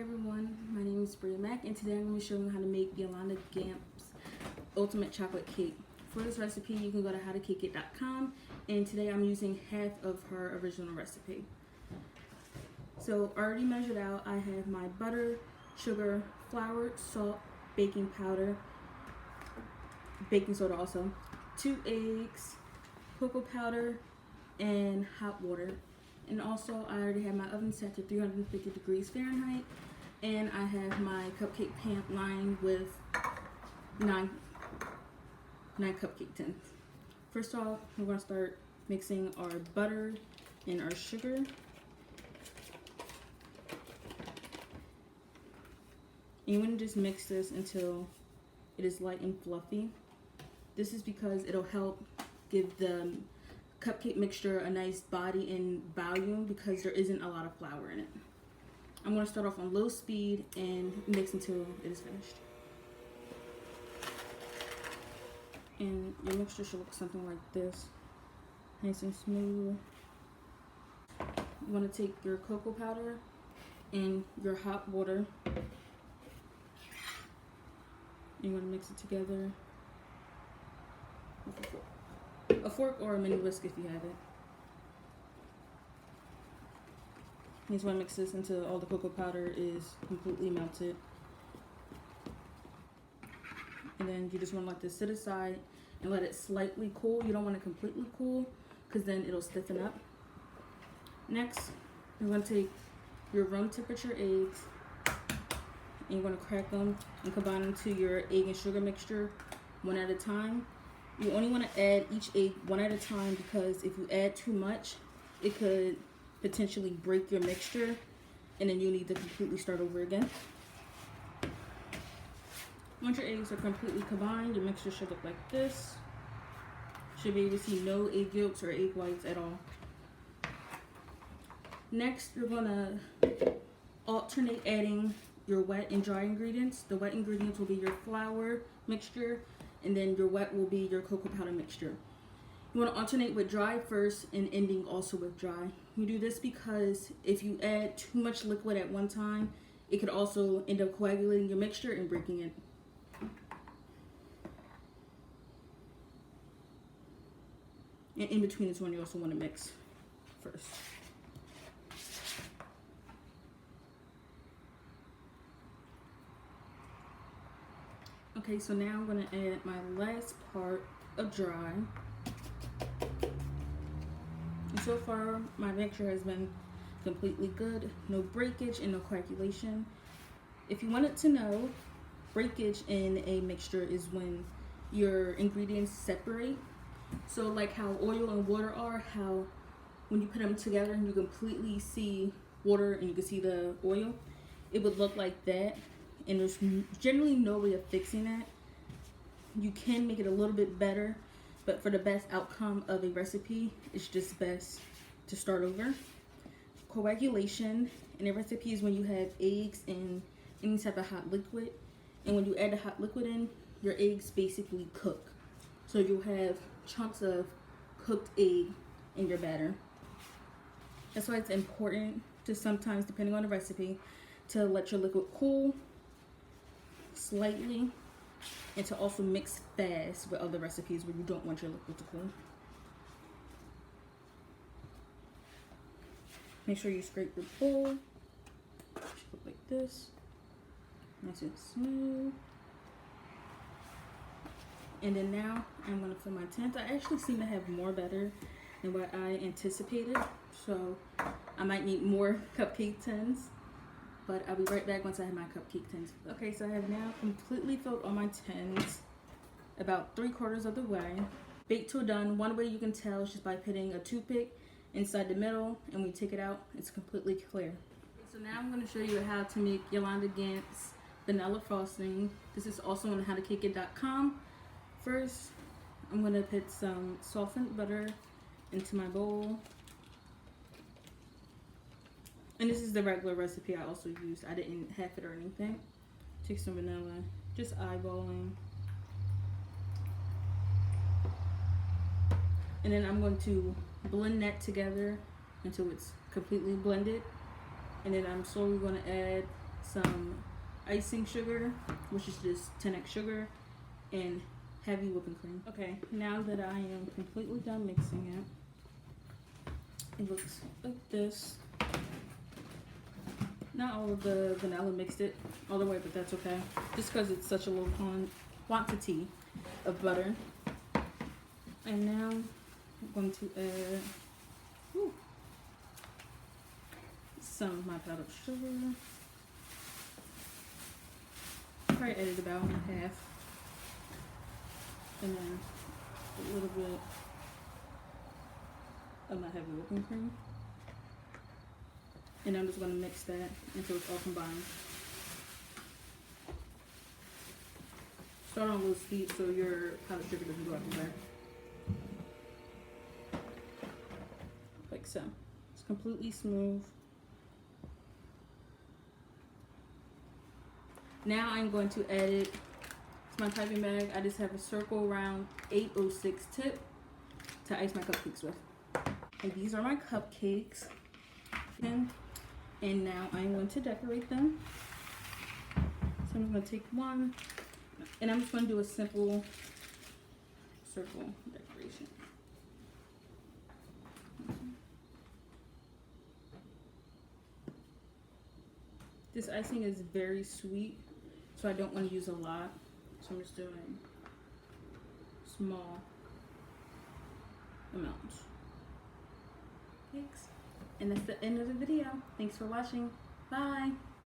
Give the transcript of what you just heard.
Hi everyone, my name is Brias and today I'm going to be showing you how to make Yolanda Gamp's ultimate chocolate cake. For this recipe you can go to howtocakeit.com and today I'm using half of her original recipe. So already measured out, I have my butter, sugar, flour, salt, baking powder, baking soda also, 2 eggs, cocoa powder, and hot water. And also I already have my oven set to 350 degrees Fahrenheit, and I have my cupcake pan lined with 9 cupcake tins. First off, we're going to start mixing our butter and our sugar. And you want to just mix this until it is light and fluffy. This is because it'll help give the cupcake mixture a nice body and volume because there isn't a lot of flour in it. I'm going to start off on low speed and mix until it is finished. And your mixture should look something like this, nice and smooth. You want to take your cocoa powder and your hot water. You want to mix it together with a fork. A fork or a mini whisk if you have it. You just want to mix this until all the cocoa powder is completely melted. And then you just want to let this sit aside and let it slightly cool. You don't want it completely cool because then it'll stiffen up. Next, you're going to take your room temperature eggs and you're going to crack them and combine them to your egg and sugar mixture one at a time. You only want to add each egg one at a time because if you add too much, it could potentially break your mixture and then you need to completely start over again. Once your eggs are completely combined, your mixture should look like this. You should be able to see no egg yolks or egg whites at all. Next, you're going to alternate adding your wet and dry ingredients. The wet ingredients will be your flour mixture, and then your wet will be your cocoa powder mixture. You want to alternate with dry first and ending also with dry. You do this because if you add too much liquid at one time, it could also end up coagulating your mixture and breaking it. And in between is when you also want to mix first. Okay, so now I'm going to add my last part of dry. And so far, my mixture has been completely good. No breakage and no coagulation. If you wanted to know, breakage in a mixture is when your ingredients separate. So like how oil and water are, how when you put them together, you completely see water and you can see the oil. It would look like that. And there's generally no way of fixing that. You can make it a little bit better, but for the best outcome of a recipe, it's just best to start over. Coagulation in a recipe is when you have eggs and any type of hot liquid, and when you add the hot liquid in, your eggs basically cook. So you'll have chunks of cooked egg in your batter. That's why it's important to sometimes, depending on the recipe, to let your liquid cool slightly, and to also mix fast with other recipes where you don't want your liquid to cool. Make sure you scrape your bowl. It should look like this, nice and smooth. And then now I'm going to fill my tins. I actually seem to have more batter than what I anticipated, so I might need more cupcake tins. But I'll be right back once I have my cupcake tins. Okay, so I have now completely filled all my tins, about 3/4 of the way. Baked till done. One way you can tell is just by putting a toothpick inside the middle, and when you take it out, it's completely clear. So now I'm going to show you how to make Yolanda Gamp's vanilla frosting. This is also on howtocakeit.com. First, I'm going to put some softened butter into my bowl. And this is the regular recipe I also used. I didn't half it or anything. Take some vanilla, just eyeballing. And then I'm going to blend that together until it's completely blended. And then I'm slowly going to add some icing sugar, which is just 10x sugar, and heavy whipping cream. Okay, now that I am completely done mixing it, it looks like this. Not all of the vanilla mixed it all the way, but that's okay. Just because it's such a low quantity of butter. And now I'm going to add some of my powdered sugar. Probably added about half. And then a little bit of my heavy whipping cream. And I'm just going to mix that until it's all combined. Start on low speed so your powdered sugar doesn't go everywhere. Like so. It's completely smooth. Now I'm going to add it to my piping bag. I just have a circle round 806 tip to ice my cupcakes with. And these are my cupcakes. And now I'm going to decorate them. So I'm going to take one, and I'm just going to do a simple circle decoration. This icing is very sweet, so I don't want to use a lot. So I'm just doing small amounts. Thanks. And that's the end of the video. Thanks for watching. Bye.